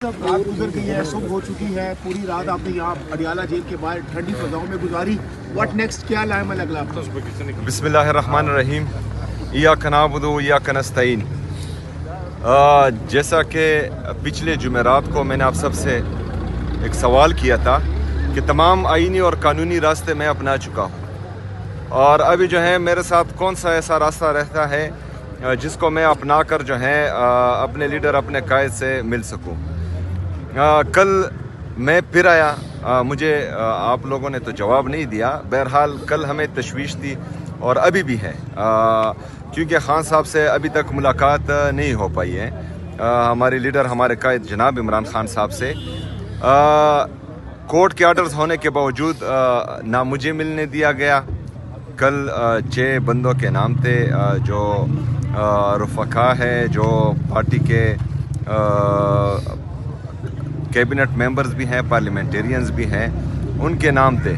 रात गुजर गई है, सुबह हो चुकी है, पूरी रात आपने यहाँ अडियाला जेल के बाहर ठंडी फजाओं में गुजारी। व्हाट नेक्स्ट, क्या लाएमल अगला? बिस्मिल्लाहिर्रहमानिर्रहीम, इय्याक नअबुदु व इय्याक नस्तईन। जैसा कि पिछले जुमेरात को मैंने आप सबसे एक सवाल किया था कि तमाम आईनी और कानूनी रास्ते मैं अपना चुका हूँ और अभी जो है मेरे साथ कौन सा ऐसा रास्ता रहता है जिसको मैं अपना कर जो है अपने लीडर, अपने कायद से मिल सकूँ। कल मैं फिर आया, मुझे आप लोगों ने तो जवाब नहीं दिया। बहरहाल कल हमें तशवीश थी और अभी भी है, क्योंकि खान साहब से अभी तक मुलाकात नहीं हो पाई है हमारे लीडर, हमारे कायद जनाब इमरान खान साहब से। कोर्ट के आर्डर्स होने के बावजूद ना मुझे मिलने दिया गया। कल 6 बंदों के नाम थे, जो रफ़का है, जो पार्टी के कैबिनेट मेंबर्स भी हैं, पार्लियामेंटेरियंस भी हैं, उनके नाम थे,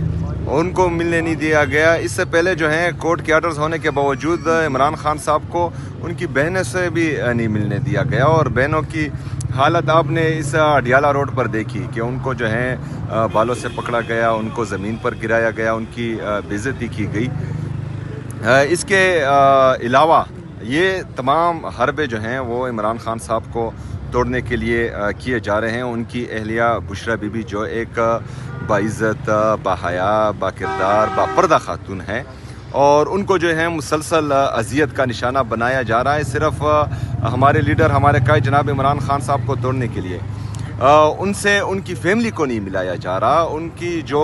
उनको मिलने नहीं दिया गया। इससे पहले जो है कोर्ट के आर्डर्स होने के बावजूद इमरान खान साहब को उनकी बहनों से भी नहीं मिलने दिया गया। और बहनों की हालत आपने इस अडियाला रोड पर देखी कि उनको जो है बालों से पकड़ा गया, उनको ज़मीन पर गिराया गया, उनकी बेइज्जती की गई। इसके अलावा ये तमाम हरबे जो हैं वो इमरान खान साहब को तोड़ने के लिए किए जा रहे हैं। उनकी अहलिया बुशरा बीबी जो एक बाइज़्ज़त, बाहया, बाकिरदार, बापर्दा खातून है और उनको जो है मुसलसल अजियत का निशाना बनाया जा रहा है, सिर्फ हमारे लीडर, हमारे कायद जनाब इमरान खान साहब को तोड़ने के लिए। उनसे उनकी फैमिली को नहीं मिलाया जा रहा, उनकी जो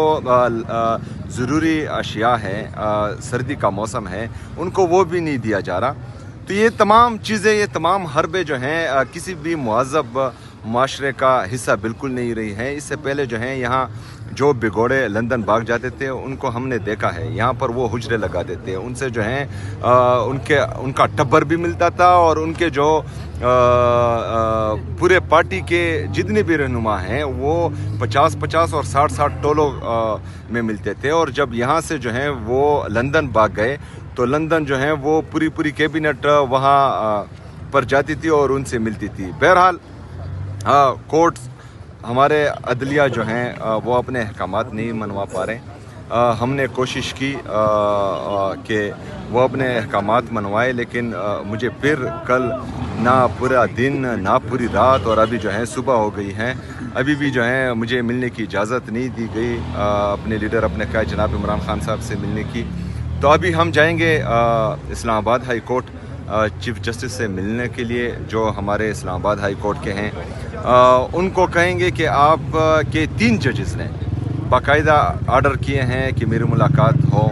ज़रूरी अशिया है, सर्दी का मौसम है, उनको वो भी नहीं दिया जा रहा। तो ये तमाम चीज़ें, ये तमाम हरबे जो हैं किसी भी मुहज़्ज़ब माशरे का हिस्सा बिल्कुल नहीं रही हैं। इससे पहले जो हैं यहाँ जो बिगोड़े लंदन भाग जाते थे उनको हमने देखा है, यहाँ पर वो हुजरे लगा देते हैं, उनसे जो हैं उनका टब्बर भी मिलता था और उनके जो पूरे पार्टी के जितने भी रहनुमा हैं वो 50-50 और 60-60 टोलों में मिलते थे। और जब यहाँ से जो हैं वो लंदन भाग गए तो लंदन जो है वो पूरी कैबिनेट वहाँ पर जाती थी और उनसे मिलती थी। बहरहाल कोर्ट, हमारे अदलिया जो हैं वो अपने अहकामात नहीं मनवा पा रहे। हमने कोशिश की कि वो अपने अहकामात मनवाए, लेकिन मुझे फिर कल ना पूरा दिन ना पूरी रात और अभी जो है सुबह हो गई है, अभी भी जो है मुझे मिलने की इजाज़त नहीं दी गई अपने लीडर, अपने कायद जनाब इमरान खान साहब से मिलने की। तो अभी हम जाएंगे Islamabad high court chief justice से मिलने के लिए, जो हमारे इस्लामाबाद हाई कोर्ट के हैं। उनको कहेंगे कि आप के 3 जजेस ने बाकायदा आर्डर किए हैं कि मेरी मुलाकात हो।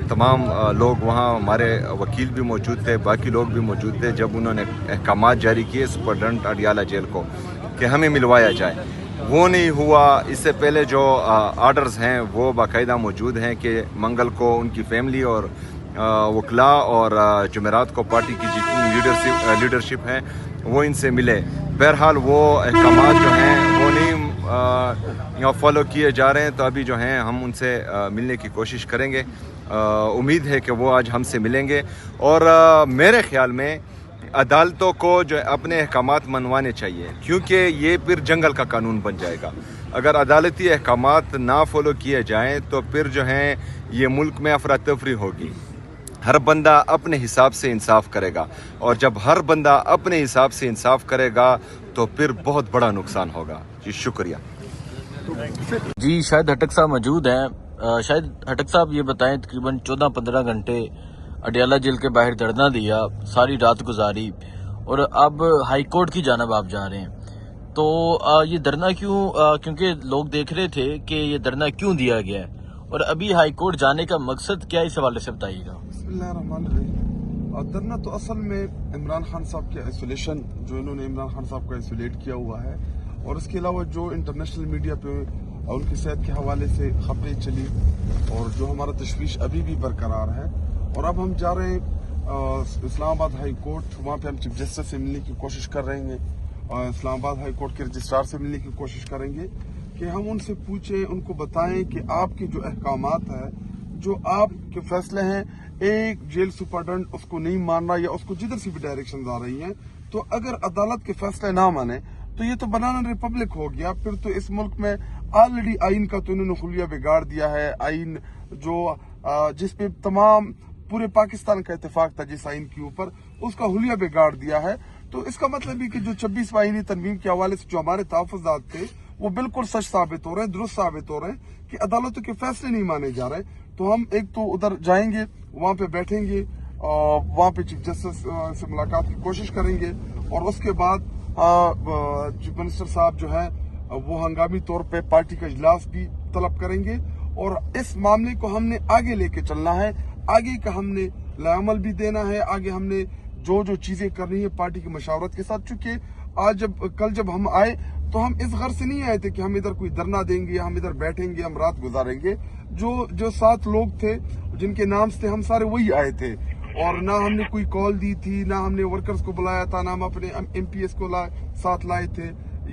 तमाम लोग वहाँ, हमारे वकील भी मौजूद थे, बाकी लोग भी मौजूद थे जब उन्होंने अहकामात जारी किए सुपरडेंट अडियाला जेल को कि हमें मिलवाया जाए। वो नहीं हुआ। इससे पहले जो आर्डर्स हैं वो बाकायदा मौजूद हैं कि मंगल को उनकी फैमिली और वकला और जुमेरात को पार्टी की जितनी लीडरशिप है वो इनसे मिले। बहरहाल वो अहकामात जो हैं वो नहीं फॉलो किए जा रहे हैं। तो अभी जो हैं हम उनसे मिलने की कोशिश करेंगे। उम्मीद है कि वो आज हमसे मिलेंगे और मेरे ख्याल में अदालतों को जो अपने अहकामात मनवाने चाहिए, क्योंकि ये फिर जंगल का कानून बन जाएगा। अगर अदालती अहकामात ना फॉलो किए जाएं तो फिर जो हैं ये मुल्क में अफरा तफरी होगी। हर बंदा अपने हिसाब से इंसाफ करेगा और जब हर बंदा अपने हिसाब से इंसाफ करेगा तो फिर बहुत बड़ा नुकसान होगा। जी शुक्रिया। जी शायद हटक साहब मौजूद हैं। शायद हटक साहब ये बताएं, तकरीबन 14-15 घंटे अडियाला जेल के बाहर धरना दिया, सारी रात गुजारी और अब हाई कोर्ट की जानब आप जा रहे हैं, तो ये धरना क्यों? क्योंकि लोग देख रहे थे कि ये धरना क्यों दिया गया है और अभी हाई कोर्ट जाने का मकसद क्या है, इस हवाले से बताइएगा। धरना तो असल में इमरान खान साहब के आइसोलेशन, जो इन्होंने इमरान खान साहब को आइसोलेट किया हुआ है, और इसके अलावा जो इंटरनेशनल मीडिया पे उनकी सेहत के हवाले से खबरें चली और जो हमारा तशवीश अभी भी बरकरार है। और अब हम जा रहे हैं इस्लामाबाद हाई कोर्ट, वहाँ पे हम चीफ जस्टिस से मिलने की कोशिश कर रहे हैं और इस्लामाबाद हाई कोर्ट के रजिस्ट्रार से मिलने की कोशिश करेंगे कि हम उनसे पूछें, उनको बताएं कि आपके जो अहकामात है, जो आपके फैसले हैं, एक जेल सुपरडेंट उसको नहीं मान रहा या उसको जिधर से भी डायरेक्शन आ रही हैं, तो अगर अदालत के फैसले ना माने तो ये तो बनाना रिपब्लिक हो गया। फिर तो इस मुल्क में ऑलरेडी आइन का तो इन्होंने खुलिया बिगाड़ दिया है। आइन जो जिसपे तमाम पूरे पाकिस्तान का इत्तेफाक था जिस आइन के ऊपर, उसका हुलिया बिगाड़ दिया है। तो इसका मतलब है कि जो 26 आईनी तरमीम के हवाले से जो हमारे तहफ़्फ़ुज़ात थे वो बिल्कुल सच साबित हो रहे हैं, दुरुस्त साबित हो रहे हैं कि अदालतों के फैसले नहीं माने जा रहे। तो हम एक तो उधर जाएंगे, वहां पे बैठेंगे, वहां पे चीफ जस्टिस से मुलाकात की कोशिश करेंगे और उसके बाद चीफ मिनिस्टर साहब जो है वो हंगामी तौर पे पार्टी का इजलास भी तलब करेंगे और इस मामले को हमने आगे लेके चलना है। आगे का हमने लाअमल भी देना है। आगे हमने जो जो चीजें करनी है पार्टी की मशावरत के साथ, चूंकि कल जब हम आए तो हम इस घर से नहीं आए थे कि हम इधर कोई धरना देंगे, हम इधर बैठेंगे, हम रात गुजारेंगे। जो 7 लोग थे जिनके नाम थे हम सारे वही आए थे और ना हमने कोई कॉल दी थी, ना हमने वर्कर्स को बुलाया था, ना हम अपने MPs को साथ लाए थे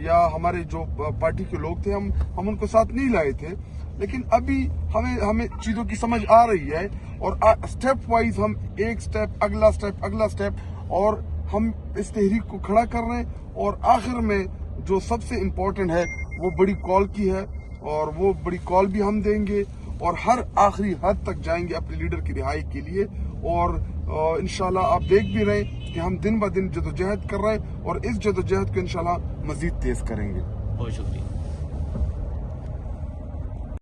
या हमारे जो पार्टी के लोग थे हम उनको साथ नहीं लाए थे। लेकिन अभी हमें चीजों की समझ आ रही है और स्टेप वाइज हम एक स्टेप अगला स्टेप और हम इस तहरीक को खड़ा कर रहे हैं। और आखिर में जो सबसे इम्पोर्टेंट है वो बड़ी कॉल की है और वो बड़ी कॉल भी हम देंगे और हर आखिरी हद तक जाएंगे अपने लीडर की रिहाई के लिए। और इंशाल्लाह आप देख भी रहे हैं कि हम दिन ब दिन जदोजहद कर रहे हैं और इस जदोजहद को इंशाल्लाह मजीद तेज करेंगे। बहुत शुक्रिया।